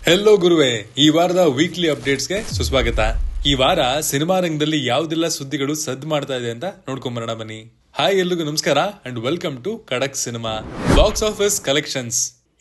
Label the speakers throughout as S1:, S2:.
S1: Hello ಗುರುವೆ, ಈ ವಾರದ ವೀಕ್ಲಿ ಅಪ್ಡೇಟ್ಸ್ಗೆ ಸುಸ್ವಾಗತ. ಈ ವಾರ ಸಿನಿಮಾ ರಂಗದಲ್ಲಿ ಯಾವ್ದೆಲ್ಲ ಸುದ್ದಿಗಳು ಸದ್ದು ಮಾಡ್ತಾ ಇದೆ ಅಂತ ನೋಡ್ಕೊಂಬರೋಣ ಬನ್ನಿ. ಹಾಯ್, ಎಲ್ರಿಗೂ ನಮಸ್ಕಾರ ಅಂಡ್ ವೆಲ್ಕಮ್ ಟು ಖಡಕ್ cinema. Box office collections.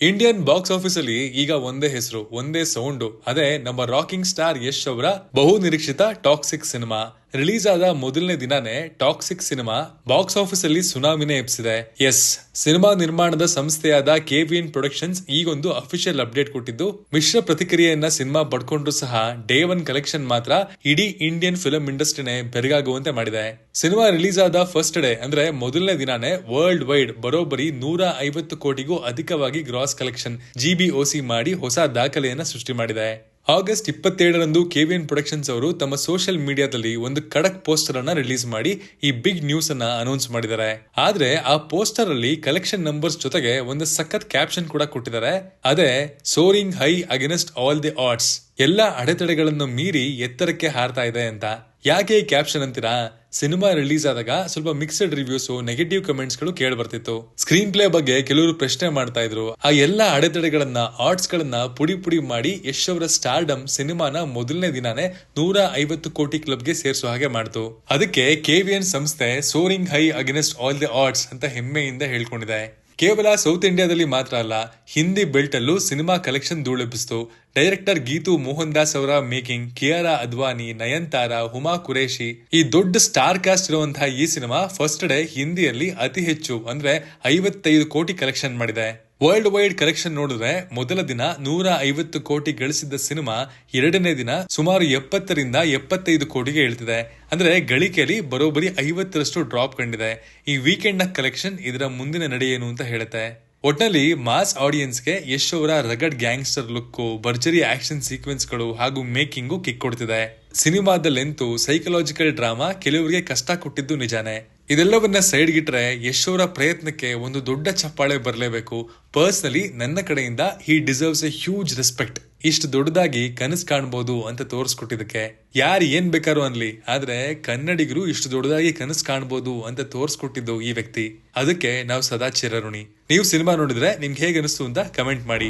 S1: Indian box office ಅಲ್ಲಿ ಈಗ ಒಂದೇ ಹೆಸರು, ಒಂದೇ ಸೌಂಡ್. ಅದೇ ನಮ್ಮ ರಾಕಿಂಗ್ ಸ್ಟಾರ್ ಯಶ್ ಅವರ ಬಹು ನಿರೀಕ್ಷಿತ ಟಾಕ್ಸಿಕ್ ಸಿನಿಮಾ. ರಿಲೀಸ್ ಆದ ಮೊದಲನೇ ದಿನಾನೇ ಟಾಕ್ಸಿಕ್ ಸಿನಿಮಾ ಬಾಕ್ಸ್ ಆಫೀಸ್ ಅಲ್ಲಿ ಸುನಾಮಿನೇ ಎಬ್ಸಿದೆ. ಎಸ್, ಸಿನಿಮಾ ನಿರ್ಮಾಣದ ಸಂಸ್ಥೆಯಾದ KVN ಪ್ರೊಡಕ್ಷನ್ಸ್ ಈಗೊಂದು ಅಫಿಷಿಯಲ್ ಅಪ್ಡೇಟ್ ಕೊಟ್ಟಿದ್ದು, ಮಿಶ್ರ ಪ್ರತಿಕ್ರಿಯೆಯನ್ನ ಸಿನಿಮಾ ಪಡ್ಕೊಂಡ್ರು ಸಹ ಡೇ 1 ಕಲೆಕ್ಷನ್ ಮಾತ್ರ ಇಡೀ ಇಂಡಿಯನ್ ಫಿಲ್ಮ್ ಇಂಡಸ್ಟ್ರಿನೇ ಬೆರಗಾಗುವಂತೆ ಮಾಡಿದೆ. ಸಿನಿಮಾ ರಿಲೀಸ್ ಆದ ಫಸ್ಟ್ ಡೇ ಅಂದ್ರೆ ಮೊದಲನೇ ದಿನಾನೇ ವರ್ಲ್ಡ್ ವೈಡ್ ಬರೋಬ್ಬರಿ 150 ಕೋಟಿಗೂ ಅಧಿಕವಾಗಿ ಗ್ರಾಸ್ ಕಲೆಕ್ಷನ್ GBOC ಮಾಡಿ ಹೊಸ ದಾಖಲೆಯನ್ನ ಸೃಷ್ಟಿ ಮಾಡಿದೆ. ಆಗಸ್ಟ್ 27ರಂದು KVN ಪ್ರೊಡಕ್ಷನ್ಸ್ ಅವರು ತಮ್ಮ ಸೋಷಿಯಲ್ ಮೀಡಿಯಾದಲ್ಲಿ ಒಂದು ಖಡಕ್ ಪೋಸ್ಟರ್ ಅನ್ನ ರಿಲೀಸ್ ಮಾಡಿ ಈ ಬಿಗ್ ನ್ಯೂಸ್ ಅನ್ನ ಅನೌನ್ಸ್ ಮಾಡಿದ್ದಾರೆ. ಆದ್ರೆ ಆ ಪೋಸ್ಟರ್ ಅಲ್ಲಿ ಕಲೆಕ್ಷನ್ ನಂಬರ್ಸ್ ಜೊತೆಗೆ ಒಂದು ಸಖತ್ ಕ್ಯಾಪ್ಷನ್ ಕೂಡ ಕೊಟ್ಟಿದ್ದಾರೆ. ಅದೇ soaring high against all the odds, ಎಲ್ಲ ಅಡೆತಡೆಗಳನ್ನು ಮೀರಿ ಎತ್ತರಕ್ಕೆ ಹಾರ್ತಾ ಇದೆ ಅಂತ. ಯಾಕೆ ಈ ಕ್ಯಾಪ್ಷನ್ ಅಂತೀರಾ? ಸಿನಿಮಾ ರಿಲೀಸ್ ಆದಾಗ ಸ್ವಲ್ಪ ಮಿಕ್ಸ್ಡ್ ರಿವ್ಯೂಸ್, ನೆಗೆಟಿವ್ ಕಮೆಂಟ್ಸ್ ಗಳು ಕೇಳಿ ಬರ್ತಿತ್ತು. ಸ್ಕ್ರೀನ್ ಪ್ಲೇ ಬಗ್ಗೆ ಕೆಲವರು ಪ್ರಶ್ನೆ ಮಾಡ್ತಾ ಇದ್ರು. ಆ ಎಲ್ಲ ಅಡೆತಡೆಗಳನ್ನ, ಆರ್ಟ್ಸ್ ಗಳನ್ನ ಪುಡಿ ಪುಡಿ ಮಾಡಿ ಯಶ್ ಅವರ ಸ್ಟಾರ್ಡಮ್ ಸಿನಿಮಾನ ಮೊದಲನೇ ದಿನಾನೇ 150 ಕೋಟಿ ಕ್ಲಬ್ಗೆ ಸೇರಿಸೋ ಹಾಗೆ ಮಾಡ್ತು. ಅದಕ್ಕೆ KVN ಸಂಸ್ಥೆ soaring high against all the odds ಅಂತ ಹೆಮ್ಮೆಯಿಂದ ಹೇಳ್ಕೊಂಡಿದೆ. ಕೇವಲ ಸೌತ್ ಇಂಡಿಯಾದಲ್ಲಿ ಮಾತ್ರ ಅಲ್ಲ, ಹಿಂದಿ ಬೆಲ್ಟ್ ಅಲ್ಲೂ ಸಿನಿಮಾ ಕಲೆಕ್ಷನ್ ಧೂಳೆಬ್ಬಿಸ್ತು. ಡೈರೆಕ್ಟರ್ ಗೀತು ಮೋಹನ್ ದಾಸ್ ಅವರ ಮೇಕಿಂಗ್, ಕಿಯಾರಾ ಅದ್ವಾನಿ, ನಯನ್ತಾರಾ, ಹುಮಾ ಕುರೇಶಿ, ಈ ದೊಡ್ಡ ಸ್ಟಾರ್ ಕಾಸ್ಟ್ ಇರುವಂತಹ ಈ ಸಿನಿಮಾ ಫಸ್ಟ್ ಡೇ ಹಿಂದಿಯಲ್ಲಿ ಅತಿ ಹೆಚ್ಚು ಅಂದ್ರೆ 55 ಕೋಟಿ ಕಲೆಕ್ಷನ್ ಮಾಡಿದೆ. ವರ್ಲ್ಡ್ ವೈಡ್ ಕಲೆಕ್ಷನ್ ನೋಡಿದ್ರೆ ಮೊದಲ ದಿನ 150 ಕೋಟಿ ಗಳಿಸಿದ್ದ ಸಿನಿಮಾ ಎರಡನೇ ದಿನ ಸುಮಾರು 70ರಿಂದ 75 ಕೋಟಿಗೆ ಇಳಿದಿದೆ. ಅಂದ್ರೆ ಗಳಿಕೆಯಲ್ಲಿ ಬರೋಬ್ಬರಿ 50ರಷ್ಟು ಡ್ರಾಪ್ ಕಂಡಿದೆ. ಈ ವೀಕೆಂಡ್ ನ ಕಲೆಕ್ಷನ್ ಇದರ ಮುಂದಿನ ನಡೆ ಏನು ಅಂತ ಹೇಳುತ್ತೆ. ಒಟ್ನಲ್ಲಿ ಮಾಸ್ ಆಡಿಯನ್ಸ್ಗೆ ಯಶ್ ಅವರ ರಗಡ್ ಗ್ಯಾಂಗ್ಸ್ಟರ್ ಲುಕ್, ಭರ್ಜರಿ ಆಕ್ಷನ್ ಸೀಕ್ವೆನ್ಸ್ ಗಳು ಹಾಗೂ ಮೇಕಿಂಗು ಕಿಕ್ ಕೊಡ್ತಿದೆ. ಸಿನಿಮಾದ ಲೆಂತು, ಸೈಕಲಾಜಿಕಲ್ ಡ್ರಾಮಾ ಕೆಲವರಿಗೆ ಕಷ್ಟ ಕೊಟ್ಟಿದ್ದು ನಿಜಾನೇ. ಇದೆಲ್ಲವನ್ನ ಸೈಡ್ ಗಿಟ್ರೆ ಯಶ್ ಅವರ ಪ್ರಯತ್ನಕ್ಕೆ ಒಂದು ದೊಡ್ಡ ಚಪ್ಪಾಳೆ ಬರಲೇಬೇಕು. ಪರ್ಸನಲಿ ನನ್ನ ಕಡೆಯಿಂದ ಹಿ ಡಿಸರ್ವ್ಸ್ ಎ ಹ್ಯೂಜ್ ರೆಸ್ಪೆಕ್ಟ್. ಇಷ್ಟು ದೊಡ್ಡದಾಗಿ ಕನಸು ಕಾಣಬಹುದು ಅಂತ ತೋರಿಸ್ಕೊಟ್ಟಿದ್ದಕ್ಕೆ. ಯಾರು ಏನ್ ಬೇಕಾರು ಅನ್ಲಿ, ಆದ್ರೆ ಕನ್ನಡಿಗರು ಇಷ್ಟು ದೊಡ್ಡದಾಗಿ ಕನಸು ಕಾಣಬಹುದು ಅಂತ ತೋರಿಸ್ಕೊಟ್ಟಿದ್ದು ಈ ವ್ಯಕ್ತಿ. ಅದಕ್ಕೆ ನಾವು ಸದಾ ಚಿರಋಣಿ. ನೀವು ಸಿನಿಮಾ ನೋಡಿದ್ರೆ ನಿಮ್ಗೆ ಹೇಗೆ ಅನಿಸ್ತು ಅಂತ ಕಮೆಂಟ್ ಮಾಡಿ.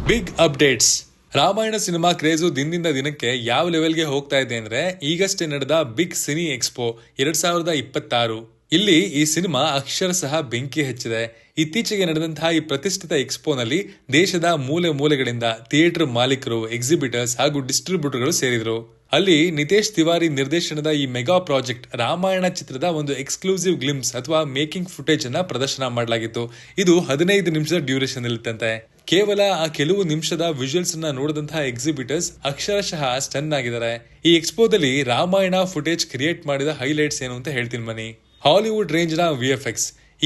S1: Big updates. Ramayana cinema craze ದಿನದಿಂದ ದಿನಕ್ಕೆ ಯಾವ ಲೆವೆಲ್ಗೆ ಹೋಗ್ತಾ ಇದೆ ಅಂದ್ರೆ, ಈಗಷ್ಟೇ ನಡೆದ ಬಿಗ್ ಸಿನಿ ಎಕ್ಸ್ಪೋ 2026 ಇಲ್ಲಿ ಈ ಸಿನಿಮಾ ಅಕ್ಷರಶಃ ಬೆಂಕಿ ಹಚ್ಚಿದೆ. ಇತ್ತೀಚೆಗೆ ನಡೆದಂತಹ ಈ ಪ್ರತಿಷ್ಠಿತ ಎಕ್ಸ್ಪೋನಲ್ಲಿ ದೇಶದ ಮೂಲೆ ಮೂಲೆಗಳಿಂದ ಥಿಯೇಟರ್ ಮಾಲೀಕರು, ಎಕ್ಸಿಬಿಟರ್ಸ್ ಹಾಗೂ ಡಿಸ್ಟ್ರಿಬ್ಯೂಟರ್ಗಳು ಸೇರಿದ್ರು. ಅಲ್ಲಿ ನಿತೇಶ್ ತಿವಾರಿ ನಿರ್ದೇಶನದ ಈ ಮೆಗಾ ಪ್ರಾಜೆಕ್ಟ್ ರಾಮಾಯಣ ಚಿತ್ರದ ಒಂದು ಎಕ್ಸ್ಕ್ಲೂಸಿವ್ ಗ್ಲಿಮ್ಸ್ ಅಥವಾ ಮೇಕಿಂಗ್ ಫುಟೇಜ್ ಅನ್ನ ಪ್ರದರ್ಶನ ಮಾಡಲಾಗಿತ್ತು. ಇದು 15 ನಿಮಿಷದ ಡ್ಯೂರೇಷನ್ ಇರುತ್ತಂತೆ. ಕೇವಲ ಆ ಕೆಲವು ನಿಮಿಷದ ವಿಜುವಲ್ಸ್ ಅನ್ನ ನೋಡಿದಂತಹ ಎಕ್ಸಿಬಿಟರ್ಸ್ ಅಕ್ಷರಶಃ ಸ್ಟನ್ ಆಗಿದ್ದಾರೆ. ಈ ಎಕ್ಸ್ಪೋದಲ್ಲಿ ರಾಮಾಯಣ ಫುಟೇಜ್ ಕ್ರಿಯೇಟ್ ಮಾಡಿದ ಹೈಲೈಟ್ಸ್ ಏನು ಅಂತ ಹೇಳ್ತೀನಿ ಬನ್ನಿ. ಹಾಲಿವುಡ್ ರೇಂಜ್ ನ VFX.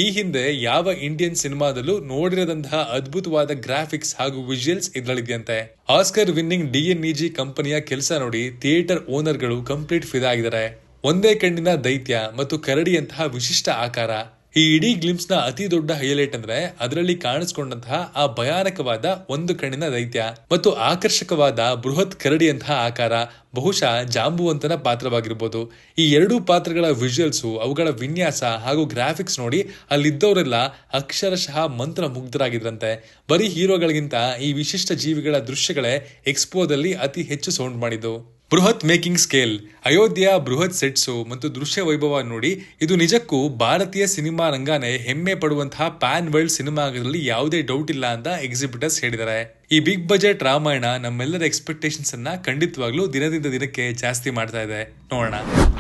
S1: ಈ ಹಿಂದೆ ಯಾವ ಇಂಡಿಯನ್ ಸಿನಿಮಾದಲ್ಲೂ ನೋಡಿರದಂತಹ ಅದ್ಭುತವಾದ ಗ್ರಾಫಿಕ್ಸ್ ಹಾಗೂ ವಿಜುವಲ್ಸ್ ಇದರಲ್ಲಿದೆಯಂತೆ. ಆಸ್ಕರ್ ವಿನ್ನಿಂಗ್ DNEG ಕಂಪನಿಯ ಕೆಲಸ ನೋಡಿ ಥಿಯೇಟರ್ ಓನರ್ ಗಳು ಕಂಪ್ಲೀಟ್ ಫಿದಾ ಆಗಿದ್ದಾರೆ. ಒಂದೇ ಕಣ್ಣಿನ ದೈತ್ಯ ಮತ್ತು ಕರಡಿಯಂತಹ ವಿಶಿಷ್ಟ ಆಕಾರ. ಈ ಇಡೀ ಗ್ಲಿಮ್ಸ್ ನ ಅತಿ ದೊಡ್ಡ ಹೈಲೈಟ್ ಅಂದ್ರೆ ಅದರಲ್ಲಿ ಕಾಣಿಸ್ಕೊಂಡಂತಹ ಆ ಭಯಾನಕವಾದ ಒಂದು ಕಣ್ಣಿನ ದೈತ್ಯ ಮತ್ತು ಆಕರ್ಷಕವಾದ ಬೃಹತ್ ಕರಡಿಯಂತಹ ಆಕಾರ. ಬಹುಶಃ ಜಾಂಬುವಂತನ ಪಾತ್ರವಾಗಿರ್ಬೋದು. ಈ ಎರಡೂ ಪಾತ್ರಗಳ ವಿಜುವಲ್ಸ್, ಅವುಗಳ ವಿನ್ಯಾಸ ಹಾಗೂ ಗ್ರಾಫಿಕ್ಸ್ ನೋಡಿ ಅಲ್ಲಿದ್ದವರೆಲ್ಲ ಅಕ್ಷರಶಃ ಮಂತ್ರ ಮುಗ್ಧರಾಗಿದ್ರಂತೆ. ಬರೀ ಹೀರೋಗಳಿಗಿಂತ ಈ ವಿಶಿಷ್ಟ ಜೀವಿಗಳ ದೃಶ್ಯಗಳೇ ಎಕ್ಸ್ಪೋದಲ್ಲಿ ಅತಿ ಹೆಚ್ಚು ಸೌಂಡ್ ಮಾಡಿದ್ದು. ಬೃಹತ್ ಮೇಕಿಂಗ್ ಸ್ಕೇಲ್, ಅಯೋಧ್ಯೆಯ ಬೃಹತ್ ಸೆಟ್ಸು ಮತ್ತು ದೃಶ್ಯ ವೈಭವ ನೋಡಿ ಇದು ನಿಜಕ್ಕೂ ಭಾರತೀಯ ಸಿನಿಮಾ ರಂಗನೇ ಹೆಮ್ಮೆ ಪಡುವಂತಹ ಪ್ಯಾನ್ ವರ್ಲ್ಡ್ ಸಿನಿಮಾ ಆಗೋದ್ರಲ್ಲಿ ಯಾವುದೇ ಡೌಟ್ ಇಲ್ಲ ಅಂತ ಎಕ್ಸಿಬಿಟರ್ಸ್ ಹೇಳಿದ್ದಾರೆ. ಈ ಬಿಗ್ ಬಜೆಟ್ ರಾಮಾಯಣ ನಮ್ಮೆಲ್ಲರ ಎಕ್ಸ್ಪೆಕ್ಟೇಷನ್ಸ್ ಅನ್ನ ಖಂಡಿತವಾಗ್ಲೂ ದಿನದಿಂದ ದಿನಕ್ಕೆ ಜಾಸ್ತಿ ಮಾಡ್ತಾ ಇದೆ. ನೋಡೋಣ.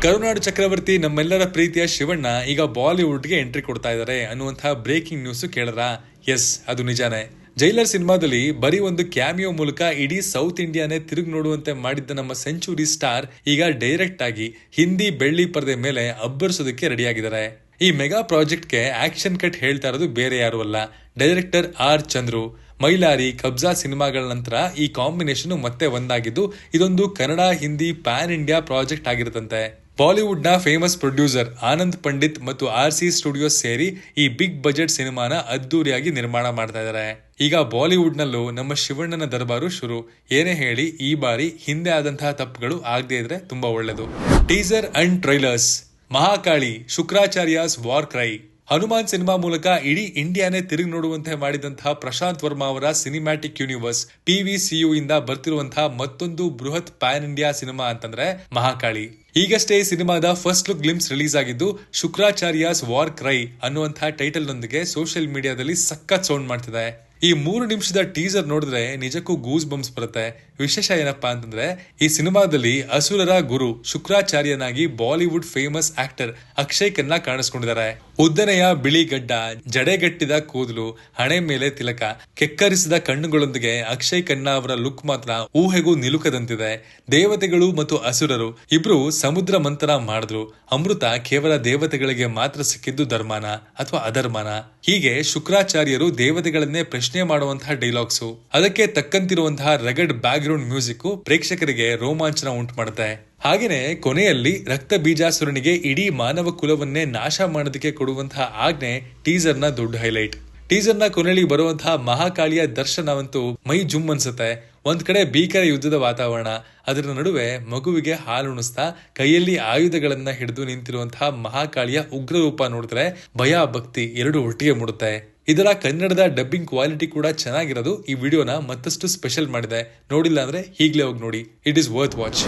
S1: ಕರುನಾಡು ಚಕ್ರವರ್ತಿ ನಮ್ಮೆಲ್ಲರ ಪ್ರೀತಿಯ ಶಿವಣ್ಣ ಈಗ ಬಾಲಿವುಡ್ಗೆ ಎಂಟ್ರಿ ಕೊಡ್ತಾ ಇದ್ದಾರೆ ಅನ್ನುವಂತಹ ಬ್ರೇಕಿಂಗ್ ನ್ಯೂಸ್ ಕೇಳಿದ್ರ? ಎಸ್, ಅದು ನಿಜಾನೇ. ಜೈಲರ್ ಸಿನಿಮಾದಲ್ಲಿ ಬರೀ ಒಂದು ಕ್ಯಾಮಿಯೋ ಮೂಲಕ ಇಡೀ ಸೌತ್ ಇಂಡಿಯಾನೇ ತಿರುಗಿ ನೋಡುವಂತೆ ಮಾಡಿದ್ದ ನಮ್ಮ ಸೆಂಚುರಿ ಸ್ಟಾರ್ ಈಗ ಡೈರೆಕ್ಟ್ ಆಗಿ ಹಿಂದಿ ಬೆಳ್ಳಿ ಪರದೆ ಮೇಲೆ ಅಬ್ಬರಿಸೋದಕ್ಕೆ ರೆಡಿಯಾಗಿದ್ದಾರೆ. ಈ ಮೆಗಾ ಪ್ರಾಜೆಕ್ಟ್ಗೆ ಆಕ್ಷನ್ ಕಟ್ ಹೇಳ್ತಾ ಇರೋದು ಬೇರೆ ಯಾರು ಅಲ್ಲ, ಡೈರೆಕ್ಟರ್ R. ಚಂದ್ರು. ಮೈಲಾರಿ, ಕಬ್ಜಾ ಸಿನಿಮಾಗಳ ನಂತರ ಈ ಕಾಂಬಿನೇಷನ್ ಮತ್ತೆ ಒಂದಾಗಿದ್ದು ಇದೊಂದು Kannada Hindi pan India project ಆಗಿರುತ್ತಂತೆ. ಬಾಲಿವುಡ್ ನ ಫೇಮಸ್ ಪ್ರೊಡ್ಯೂಸರ್ ಆನಂದ್ ಪಂಡಿತ್ ಮತ್ತು RC ಸ್ಟುಡಿಯೋಸ್ ಸೇರಿ ಈ ಬಿಗ್ ಬಜೆಟ್ ಸಿನಿಮಾನ ಅದ್ದೂರಿಯಾಗಿ ನಿರ್ಮಾಣ ಮಾಡ್ತಾ ಇದ್ದಾರೆ. ಈಗ ಬಾಲಿವುಡ್ ನಲ್ಲೂ ನಮ್ಮ ಶಿವಣ್ಣನ ದರ್ಬಾರು ಶುರು. ಏನೇ ಹೇಳಿ ಈ ಬಾರಿ ಹಿಂದೆ ಆದಂತಹ ತಪ್ಪುಗಳು ಆಗದೆ ಇದ್ರೆ ತುಂಬಾ ಒಳ್ಳೆದು. Teaser and trailers. Mahakali, Shukracharya's war cry. Hanuman cinema ಮೂಲಕ ಇಡೀ ಇಂಡಿಯಾನೇ ತಿರುಗಿ ನೋಡುವಂತೆ ಮಾಡಿದಂತಹ ಪ್ರಶಾಂತ್ ವರ್ಮಾ ಅವರ ಸಿನಿಮ್ಯಾಟಿಕ್ ಯೂನಿವರ್ಸ್ PVCU ಇಂದ ಬರ್ತಿರುವಂತಹ ಮತ್ತೊಂದು ಬೃಹತ್ ಪ್ಯಾನ್ ಇಂಡಿಯಾ ಸಿನಿಮಾ ಅಂತಂದ್ರೆ ಮಹಾಕಾಳಿ. ಈಗಷ್ಟೇ ಈ ಸಿನಿಮಾದ ಫಸ್ಟ್ ಲುಕ್ ಗ್ಲಿಮ್ಸ್ ರಿಲೀಸ್ ಆಗಿದ್ದು, ಶುಕ್ರಾಚಾರ್ಯಾಸ್ ವಾರ್ ಕ್ರೈ ಅನ್ನುವಂತಹ ಟೈಟಲ್ ನೊಂದಿಗೆ ಸೋಷಿಯಲ್ ಮೀಡಿಯಾದಲ್ಲಿ ಸಖತ್ ಸೌಂಡ್ ಮಾಡ್ತಿದೆ. ಈ 3 ನಿಮಿಷದ ಟೀಸರ್ ನೋಡಿದ್ರೆ ನಿಜಕ್ಕೂ ಗೂಸ್ ಬಂಪ್ಸ್ ಬರುತ್ತೆ. ವಿಶೇಷ ಏನಪ್ಪಾ ಅಂತಂದ್ರೆ ಈ ಸಿನಿಮಾದಲ್ಲಿ ಅಸುರರ ಗುರು ಶುಕ್ರಾಚಾರ್ಯನಾಗಿ Bollywood famous actor Akshaye Khanna ಕಾಣಿಸ್ಕೊಂಡಿದ್ದಾರೆ. ಉದ್ದನೆಯ ಬಿಳಿ ಗಡ್ಡ, ಜಡೆಗಟ್ಟಿದ ಕೂದಲು, ಹಣೆ ಮೇಲೆ ತಿಲಕ, ಕೆಕ್ಕರಿಸಿದ ಕಣ್ಣುಗಳೊಂದಿಗೆ ಅಕ್ಷಯ್ ಖನ್ನಾ ಅವರ ಲುಕ್ ಮಾತ್ರ ಊಹೆಗೂ ನಿಲುಕದಂತಿದೆ. ದೇವತೆಗಳು ಮತ್ತು ಅಸುರರು ಇಬ್ರು ಸಮುದ್ರ ಮಂಥನ ಮಾಡಿದ್ರು. ಅಮೃತ ಕೇವಲ ದೇವತೆಗಳಿಗೆ ಮಾತ್ರ ಸಿಕ್ಕಿದ್ದು ಧರ್ಮಾನ ಅಥವಾ ಅಧರ್ಮಾನ? ಹೀಗೆ ಶುಕ್ರಾಚಾರ್ಯರು ದೇವತೆಗಳನ್ನೇ ಪ್ರಶ್ನೆ ಮಾಡುವಂತಹ ಡೈಲಾಗ್ಸು, ಅದಕ್ಕೆ ತಕ್ಕಂತಿರುವಂತಹ ರಗಡ್ ಬ್ಯಾಕ್ ಗ್ರೌಂಡ್ ಮ್ಯೂಸಿಕ್ ಪ್ರೇಕ್ಷಕರಿಗೆ ರೋಮಾಂಚನ ಉಂಟು ಮಾಡುತ್ತೆ. ಹಾಗೇನೆ ಕೊನೆಯಲ್ಲಿ ರಕ್ತ ಬೀಜಾಸುರನಿಗೆ ಇಡೀ ಮಾನವ ಕುಲವನ್ನೇ ನಾಶ ಮಾಡೋದಕ್ಕೆ ಕೊಡುವಂತಹ ಆಜ್ಞೆ ಟೀಸರ್ ನ ದೊಡ್ಡ ಹೈಲೈಟ್. ಟೀಸರ್ ನ ಕೊನೆಯಲ್ಲಿ ಬರುವಂತಹ ಮಹಾಕಾಳಿಯ ದರ್ಶನವಂತೂ ಮೈ ಜುಮ್ ಅನ್ಸುತ್ತೆ. ಒಂದ್ ಕಡೆ ಭೀಕರ ಯುದ್ಧದ ವಾತಾವರಣ, ಅದರ ನಡುವೆ ಮಗುವಿಗೆ ಹಾಲುಣಿಸ್ತಾ ಕೈಯಲ್ಲಿ ಆಯುಧಗಳನ್ನ ಹಿಡಿದು ನಿಂತಿರುವಂತಹ ಮಹಾಕಾಳಿಯ ಉಗ್ರ ರೂಪ ನೋಡಿದ್ರೆ ಭಯ ಭಕ್ತಿ ಎರಡು ಒಟ್ಟಿಗೆ ಮೂಡುತ್ತೆ. ಇದರ ಕನ್ನಡದ ಡಬ್ಬಿಂಗ್ ಕ್ವಾಲಿಟಿ ಕೂಡ ಚೆನ್ನಾಗಿರೋದು ಈ ವಿಡಿಯೋನ ಮತ್ತಷ್ಟು ಸ್ಪೆಷಲ್ ಮಾಡಿದೆ. ನೋಡಿಲ್ಲ ಅಂದ್ರೆ ಈಗ್ಲೇ ಹೋಗಿ ನೋಡಿ, it is worth watch.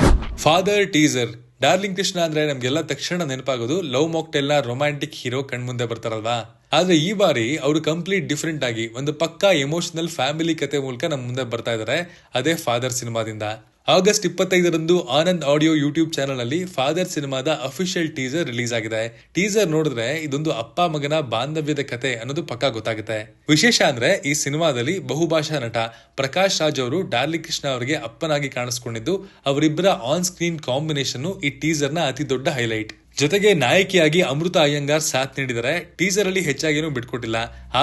S1: Father teaser. Darling Krishna ಅಂದ್ರೆ ನಮ್ಗೆಲ್ಲ ತಕ್ಷಣ ನೆನಪಾಗೋದು ಲವ್ ಮಾಕ್ಟೆಲ್ ನ ರೊಮ್ಯಾಂಟಿಕ್ ಹೀರೋ ಕಣ್ಮುಂದೆ ಬರ್ತಾರಲ್ವಾ. ಆದ್ರೆ ಈ ಬಾರಿ ಅವರು ಕಂಪ್ಲೀಟ್ ಡಿಫ್ರೆಂಟ್ ಆಗಿ ಒಂದು ಪಕ್ಕಾ ಎಮೋಷನಲ್ ಫ್ಯಾಮಿಲಿ ಕತೆ ಮೂಲಕ ನಮ್ ಮುಂದೆ ಬರ್ತಾ ಇದಾರೆ. ಅದೇ ಫಾದರ್ ಸಿನಿಮಾದಿಂದ. ಆಗಸ್ಟ್ 25ರಂದು ಆನಂದ್ ಆಡಿಯೋ ಯೂಟ್ಯೂಬ್ ಚಾನೆಲ್ ಅಲ್ಲಿ ಫಾದರ್ ಸಿನಿಮಾದ ಅಫಿಷಿಯಲ್ ಟೀಸರ್ ರಿಲೀಸ್ ಆಗಿದೆ. ಟೀಸರ್ ನೋಡಿದ್ರೆ ಇದೊಂದು ಅಪ್ಪ ಮಗನ ಬಾಂಧವ್ಯದ ಕತೆ ಅನ್ನೋದು ಪಕ್ಕಾ ಗೊತ್ತಾಗುತ್ತೆ. ವಿಶೇಷ ಅಂದ್ರೆ ಈ ಸಿನಿಮಾದಲ್ಲಿ ಬಹುಭಾಷಾ ನಟ ಪ್ರಕಾಶ್ ರಾಜ್ ಅವರು ಡಾರ್ಲಿಂಗ್ ಕೃಷ್ಣ ಅವರಿಗೆ ಅಪ್ಪನಾಗಿ ಕಾಣಿಸ್ಕೊಂಡಿದ್ದು, ಅವರಿಬ್ಬರ ಆನ್ ಸ್ಕ್ರೀನ್ ಕಾಂಬಿನೇಷನ್ ಈ ಟೀಸರ್ ನ ಅತಿ ದೊಡ್ಡ ಹೈಲೈಟ್. ಜೊತೆಗೆ ನಾಯಕಿಯಾಗಿ ಅಮೃತ ಅಯ್ಯಂಗಾರ್ ಸಾಥ್ ನೀಡಿದರೆ. ಟೀಸರ್ ಅಲ್ಲಿ ಹೆಚ್ಚಾಗೇನು ಬಿಟ್ಕೊಟ್ಟಿಲ್ಲ.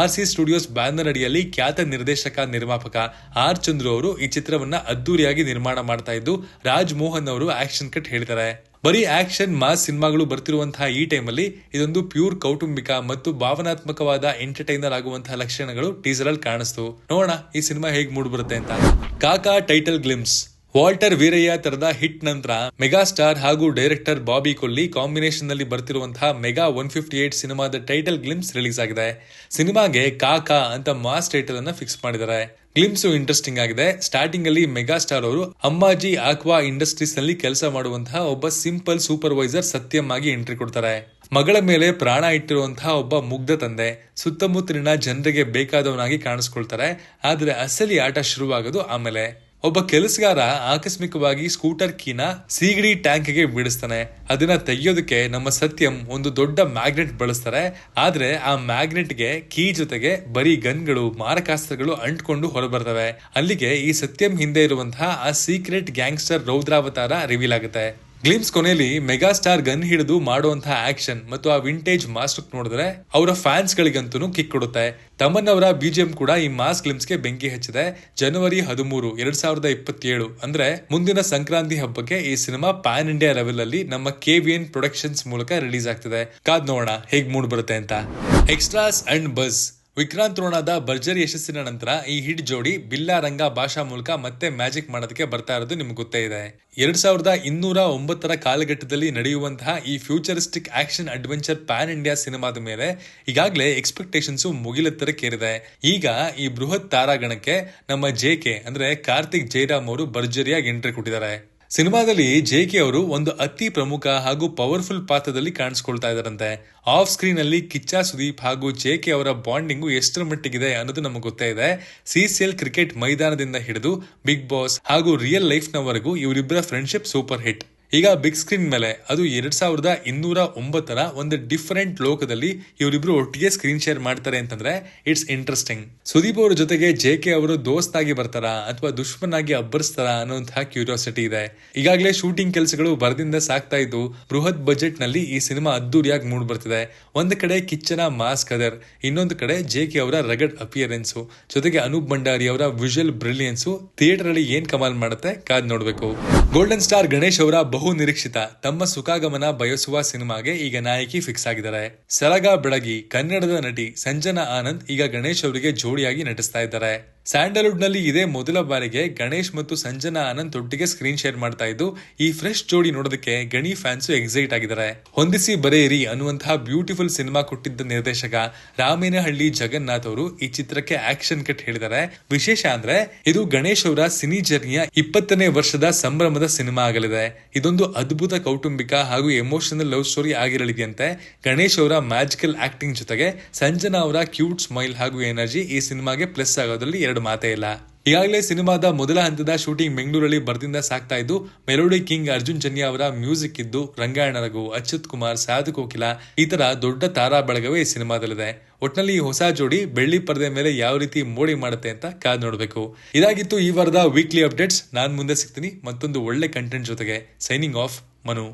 S1: RC ಸ್ಟುಡಿಯೋಸ್ ಬ್ಯಾನರ್ ಅಡಿಯಲ್ಲಿ ಖ್ಯಾತ ನಿರ್ದೇಶಕ ನಿರ್ಮಾಪಕ R ಚಂದ್ರು ಅವರು ಈ ಚಿತ್ರವನ್ನ ಅದ್ದೂರಿಯಾಗಿ ನಿರ್ಮಾಣ ಮಾಡ್ತಾ ಇದ್ದು, ರಾಜ್ ಮೋಹನ್ ಅವರು ಆಕ್ಷನ್ ಕಟ್ ಹೇಳಿದ್ದಾರೆ. ಬರೀ ಆಕ್ಷನ್ ಮಾಸ್ ಸಿನಿಮಾಗಳು ಬರ್ತಿರುವಂತಹ ಈ ಟೈಮಲ್ಲಿ ಇದೊಂದು ಪ್ಯೂರ್ ಕೌಟುಂಬಿಕ ಮತ್ತು ಭಾವನಾತ್ಮಕವಾದ ಎಂಟರ್ಟೈನರ್ ಆಗುವಂತಹ ಲಕ್ಷಣಗಳು ಟೀಸರ್ ಅಲ್ಲಿ ಕಾಣಿಸ್ತು. ನೋಡೋಣ ಈ ಸಿನಿಮಾ ಹೇಗ್ ಮೂಡ್ ಬರುತ್ತೆ ಅಂತ. ಕಾಕಾ ಟೈಟಲ್ ಗ್ಲಿಮ್ಸ್. ವಾಲ್ಟರ್ ವೀರಯ್ಯ ತರದ ಹಿಟ್ ನಂತರ ಮೆಗಾ ಸ್ಟಾರ್ ಹಾಗೂ ಡೈರೆಕ್ಟರ್ ಬಾಬಿ ಕೊಲ್ಲಿ ಕಾಂಬಿನೇಷನ್ ನಲ್ಲಿ ಬರ್ತಿರುವಂತಹ ಮೆಗಾ 158 ಸಿನಿಮಾದ ಟೈಟಲ್ ಗ್ಲಿಮ್ಸ್ ರಿಲೀಸ್ ಆಗಿದೆ. ಸಿನಿಮಾಗೆ ಕಾಕಾ ಅಂತ ಮಾಸ್ ಟೈಟಲ್ ಅನ್ನ ಫಿಕ್ಸ್ ಮಾಡಿದ್ದಾರೆ. ಗ್ಲಿಮ್ಸ್ ಇಂಟ್ರೆಸ್ಟಿಂಗ್ ಆಗಿದೆ. ಸ್ಟಾರ್ಟಿಂಗ್ ಅಲ್ಲಿ ಮೆಗಾ ಸ್ಟಾರ್ ಅವರು ಅಮ್ಮಾಜಿ ಆಕ್ವಾ ಇಂಡಸ್ಟ್ರೀಸ್ ನಲ್ಲಿ ಕೆಲಸ ಮಾಡುವಂತಹ ಒಬ್ಬ ಸಿಂಪಲ್ ಸೂಪರ್ವೈಸರ್ ಸತ್ಯಂ ಆಗಿ ಎಂಟ್ರಿ ಕೊಡ್ತಾರೆ. ಮಗಳ ಮೇಲೆ ಪ್ರಾಣ ಇಟ್ಟಿರುವಂತಹ ಒಬ್ಬ ಮುಗ್ಧ ತಂದೆ ಸುತ್ತಮುತ್ತಲಿನ ಜನರಿಗೆ ಬೇಕಾದವನಾಗಿ ಕಾಣಿಸ್ಕೊಳ್ತಾರೆ. ಆದ್ರೆ ಅಸಲಿ ಆಟ ಶುರುವಾಗೋದು ಆಮೇಲೆ. ಒಬ್ಬ ಕೆಲಸಗಾರ ಆಕಸ್ಮಿಕವಾಗಿ ಸ್ಕೂಟರ್ ಕೀನ ಸೀಗಡಿ ಟ್ಯಾಂಕ್ ಗೆ ಬಿಡಿಸ್ತಾನೆ. ಅದನ್ನ ತೆಗೆಯೋದಕ್ಕೆ ನಮ್ಮ ಸತ್ಯಂ ಒಂದು ದೊಡ್ಡ ಮ್ಯಾಗ್ನೆಟ್ ಬಳಸ್ತಾರೆ. ಆದ್ರೆ ಆ ಮ್ಯಾಗ್ನೆಟ್ ಗೆ ಕೀ ಜೊತೆಗೆ ಬರೀ ಗನ್ಗಳು, ಮಾರಕಾಸ್ತ್ರಗಳು ಅಂಟ್ಕೊಂಡು ಹೊರಬರ್ತವೆ. ಅಲ್ಲಿಗೆ ಈ ಸತ್ಯಂ ಹಿಂದೆ ಇರುವಂತಹ ಆ ಸೀಕ್ರೆಟ್ ಗ್ಯಾಂಗ್ಸ್ಟರ್ ರೌದ್ರಾವತಾರ ರಿವೀಲ್ ಆಗುತ್ತೆ. ಗ್ಲಿಮ್ಸ್ ಕೊನೆಯಲ್ಲಿ ಮೆಗಾ ಸ್ಟಾರ್ ಗನ್ ಹಿಡಿದು ಮಾಡುವಂತಹ ಆಕ್ಷನ್ ಮತ್ತು ಆ ವಿಂಟೇಜ್ ಮಾಸ್ ಲುಕ್ ನೋಡಿದ್ರೆ ಅವರ ಫ್ಯಾನ್ಸ್ ಗಳಿಗಂತೂ ಕಿಕ್ ಕೊಡುತ್ತೆ. ತಮನ್ ಅವರ BGM ಕೂಡ ಈ ಮಾಸ್ ಗ್ಲಿಮ್ಸ್ ಗೆ ಬೆಂಕಿ ಹಚ್ಚಿದೆ. ಜನವರಿ 13, 2027 ಅಂದ್ರೆ ಮುಂದಿನ ಸಂಕ್ರಾಂತಿ ಹಬ್ಬಕ್ಕೆ ಈ ಸಿನಿಮಾ ಪ್ಯಾನ್ ಇಂಡಿಯಾ ಲೆವೆಲ್ ಅಲ್ಲಿ ನಮ್ಮ KVN ಪ್ರೊಡಕ್ಷನ್ಸ್ ಮೂಲಕ ರಿಲೀಸ್ ಆಗ್ತಿದೆ. ಕಾದ್ ನೋಡೋಣ ಹೇಗ್ ಮೂಡ್ ಬರುತ್ತೆ ಅಂತ. Extras and buzz. ವಿಕ್ರಾಂತ್ ರೋಣದ ಭರ್ಜರಿ ಯಶಸ್ಸಿನ ನಂತರ ಈ ಹಿಟ್ ಜೋಡಿ ಬಿಲ್ಲಾ ರಂಗ ಭಾಷಾ ಮೂಲಕ ಮತ್ತೆ ಮ್ಯಾಜಿಕ್ ಮಾಡೋದಕ್ಕೆ ಬರ್ತಾ ಇರೋದು ನಿಮ್ಗೆ ಗೊತ್ತೇ ಇದೆ. 2209 ಕಾಲಘಟ್ಟದಲ್ಲಿ ನಡೆಯುವಂತಹ ಈ futuristic action adventure PAN India ಸಿನಿಮಾದ ಮೇಲೆ ಈಗಾಗಲೇ ಎಕ್ಸ್ಪೆಕ್ಟೇಷನ್ಸ್ ಮುಗಿಲೆತ್ತರಕ್ಕೇರಿದೆ. ಈಗ ಈ ಬೃಹತ್ ತಾರಾಗಣಕ್ಕೆ ನಮ್ಮ JK ಅಂದ್ರೆ ಕಾರ್ತಿಕ್ ಜೈರಾಮ್ ಅವರು ಭರ್ಜರಿಯಾಗಿ ಎಂಟ್ರಿ ಕೊಟ್ಟಿದ್ದಾರೆ. ಸಿನಿಮಾದಲ್ಲಿ JK ಅವರು ಒಂದು ಅತಿ ಪ್ರಮುಖ ಹಾಗೂ ಪವರ್ಫುಲ್ ಪಾತ್ರದಲ್ಲಿ ಕಾಣಿಸ್ಕೊಳ್ತಾ ಇದ್ದಾರಂತೆ. ಆಫ್ ಸ್ಕ್ರೀನ್ ಅಲ್ಲಿ ಕಿಚ್ಚ ಸುದೀಪ್ ಹಾಗೂ JK ಅವರ ಬಾಂಡಿಂಗು ಎಷ್ಟರ ಮಟ್ಟಿಗಿದೆ ಅನ್ನೋದು ನಮಗೆ ಗೊತ್ತೇ ಇದೆ. CCL ಕ್ರಿಕೆಟ್ ಮೈದಾನದಿಂದ ಹಿಡಿದು ಬಿಗ್ ಬಾಸ್ ಹಾಗೂ ರಿಯಲ್ ಲೈಫ್ ನವರೆಗೂ ಇವರಿಬ್ಬರ ಫ್ರೆಂಡ್ಶಿಪ್ ಸೂಪರ್ ಹಿಟ್. ಈಗ ಬಿಗ್ ಸ್ಕ್ರೀನ್ ಮೇಲೆ ಅದು 2209 ಒಂದು ಡಿಫರೆಂಟ್ ಲೋಕದಲ್ಲಿ ಇವರಿಬ್ರು ಒಟ್ಟಿಗೆ ಸ್ಕ್ರೀನ್ ಶೇರ್ ಮಾಡ್ತಾರೆ ಅಂತಂದ್ರೆ ಇಟ್ಸ್ ಇಂಟ್ರೆಸ್ಟಿಂಗ್. ಸುದೀಪ್ ಅವರ ಜೊತೆಗೆ JK ಅವರು ದೋಸ್ತಾಗಿ ಬರ್ತಾರಾ ಅಥವಾ ದುಶ್ಮನ್ ಆಗಿ ಅಬ್ಬರಿಸ್ತಾರಾ ಅನ್ನೋಂತಹ ಕ್ಯೂರಿಯಾಸಿಟಿ ಇದೆ. ಈಗಾಗಲೇ ಶೂಟಿಂಗ್ ಕೆಲಸಗಳು ಬರದಿಂದ ಸಾಕ್ತಾ ಇದ್ದು ಬೃಹತ್ ಬಜೆಟ್ ನಲ್ಲಿ ಈ ಸಿನಿಮಾ ಅದ್ದೂರಿಯಾಗಿ ಮೂಡ್ ಬರ್ತಿದೆ. ಒಂದು ಕಡೆ ಕಿಚ್ಚನ ಮಾಸ್ ಕದರ್, ಇನ್ನೊಂದು ಕಡೆ JK ಅವರ ರಗಡ್ ಅಪಿಯರೆನ್ಸ್, ಜೊತೆಗೆ ಅನೂಪ್ ಭಂಡಾರಿ ಅವರ ವಿಜುವಲ್ ಬ್ರಿಲಿಯನ್ಸ್ ಥಿಯೇಟರ್ ಅಲ್ಲಿ ಏನ್ ಕಮಾಲ್ ಮಾಡುತ್ತೆ ಕಾದ್ ನೋಡ್ಬೇಕು. ಗೋಲ್ಡನ್ ಸ್ಟಾರ್ ಗಣೇಶ್ ಅವರ ಬಹು ನಿರೀಕ್ಷಿತ ತಮ್ಮ ಸುಖಾಗಮನ ಬಯಸುವ ಸಿನಿಮಾಗೆ ಈಗ ನಾಯಕಿ ಫಿಕ್ಸ್ ಆಗಿದ್ದಾರೆ. ಸಲಗ ಬೆಳಗಿ ಕನ್ನಡದ ನಟಿ ಸಂಜನಾ ಆನಂದ್ ಈಗ ಗಣೇಶ್ ಅವರಿಗೆ ಜೋಡಿಯಾಗಿ ನಟಿಸ್ತಾ ಇದ್ದಾರೆ. ಸ್ಯಾಂಡಲ್ವುಡ್ ನಲ್ಲಿ ಇದೇ ಮೊದಲ ಬಾರಿಗೆ ಗಣೇಶ್ ಮತ್ತು ಸಂಜನಾ ಆನಂದ್ ಒಟ್ಟಿಗೆ ಸ್ಕ್ರೀನ್ ಶೇರ್ ಮಾಡ್ತಾ ಇದ್ದು, ಈ ಫ್ರೆಶ್ ಜೋಡಿ ನೋಡೋದಕ್ಕೆ ಗಣಿ ಫ್ಯಾನ್ಸ್ ಎಕ್ಸೈಟ್ ಆಗಿದ್ದಾರೆ. ಹೊಂದಿಸಿ ಬರೆಯಿರಿ ಅನ್ನುವಂತಹ ಬ್ಯೂಟಿಫುಲ್ ಸಿನಿಮಾ ಕೊಟ್ಟಿದ್ದ ನಿರ್ದೇಶಕ ರಾಮೇನಹಳ್ಳಿ ಜಗನ್ನಾಥ್ ಅವರು ಈ ಚಿತ್ರಕ್ಕೆ ಆಕ್ಷನ್ ಕಟ್ ಹೇಳಿದ್ದಾರೆ. ವಿಶೇಷ ಅಂದ್ರೆ ಇದು ಗಣೇಶ್ ಅವರ ಸಿನಿ ಜರ್ನಿಯ 20ನೇ ವರ್ಷದ ಸಂಭ್ರಮದ ಸಿನಿಮಾ ಆಗಲಿದೆ. ಇದೊಂದು ಅದ್ಭುತ ಕೌಟುಂಬಿಕ ಹಾಗೂ ಎಮೋಷನಲ್ ಲವ್ ಸ್ಟೋರಿ ಆಗಿರಲಿದೆಯಂತೆ. ಗಣೇಶ್ ಅವರ ಮ್ಯಾಜಿಕಲ್ ಆಕ್ಟಿಂಗ್ ಜೊತೆಗೆ ಸಂಜನಾ ಅವರ ಕ್ಯೂಟ್ ಸ್ಮೈಲ್ ಹಾಗೂ ಎನರ್ಜಿ ಈ ಸಿನಿಮಾಗೆ ಪ್ಲಸ್ ಆಗೋದ್ರಲ್ಲಿ ಎರಡು ಮಾತೇ ಇಲ್ಲ. ಈಗಾಗಲೇ ಸಿನಿಮಾದ ಮೊದಲ ಹಂತದ ಶೂಟಿಂಗ್ ಬೆಂಗಳೂರಲ್ಲಿ ಬರ್ದಿಂದ ಸಾಕ್ತಾ ಇದ್ದು, ಮೆಲೋಡಿ ಕಿಂಗ್ ಅರ್ಜುನ್ ಜನ್ಯ ಅವರ ಮ್ಯೂಸಿಕ್ ಇದ್ದು, ರಂಗಾಯಣ ರಘು, ಅಚ್ಯುತ್ ಕುಮಾರ್, ಸಾಧು ಕೋಕಿಲ ಈ ತರ ದೊಡ್ಡ ತಾರಾ ಬಳಗವೇ ಈ ಸಿನಿಮಾದಲ್ಲಿದೆ. ಒಟ್ನಲ್ಲಿ ಈ ಹೊಸ ಜೋಡಿ ಬೆಳ್ಳಿ ಪರದೆ ಮೇಲೆ ಯಾವ ರೀತಿ ಮೋಡಿ ಮಾಡುತ್ತೆ ಅಂತ ಕಾದ್ ನೋಡ್ಬೇಕು. ಇದಾಗಿತ್ತು ಈ ವಾರದ ವೀಕ್ಲಿ ಅಪ್ಡೇಟ್ಸ್. ನಾನ್ ಮುಂದೆ ಸಿಗ್ತೀನಿ ಮತ್ತೊಂದು ಒಳ್ಳೆ ಕಂಟೆಂಟ್ ಜೊತೆಗೆ. Signing off, Manu.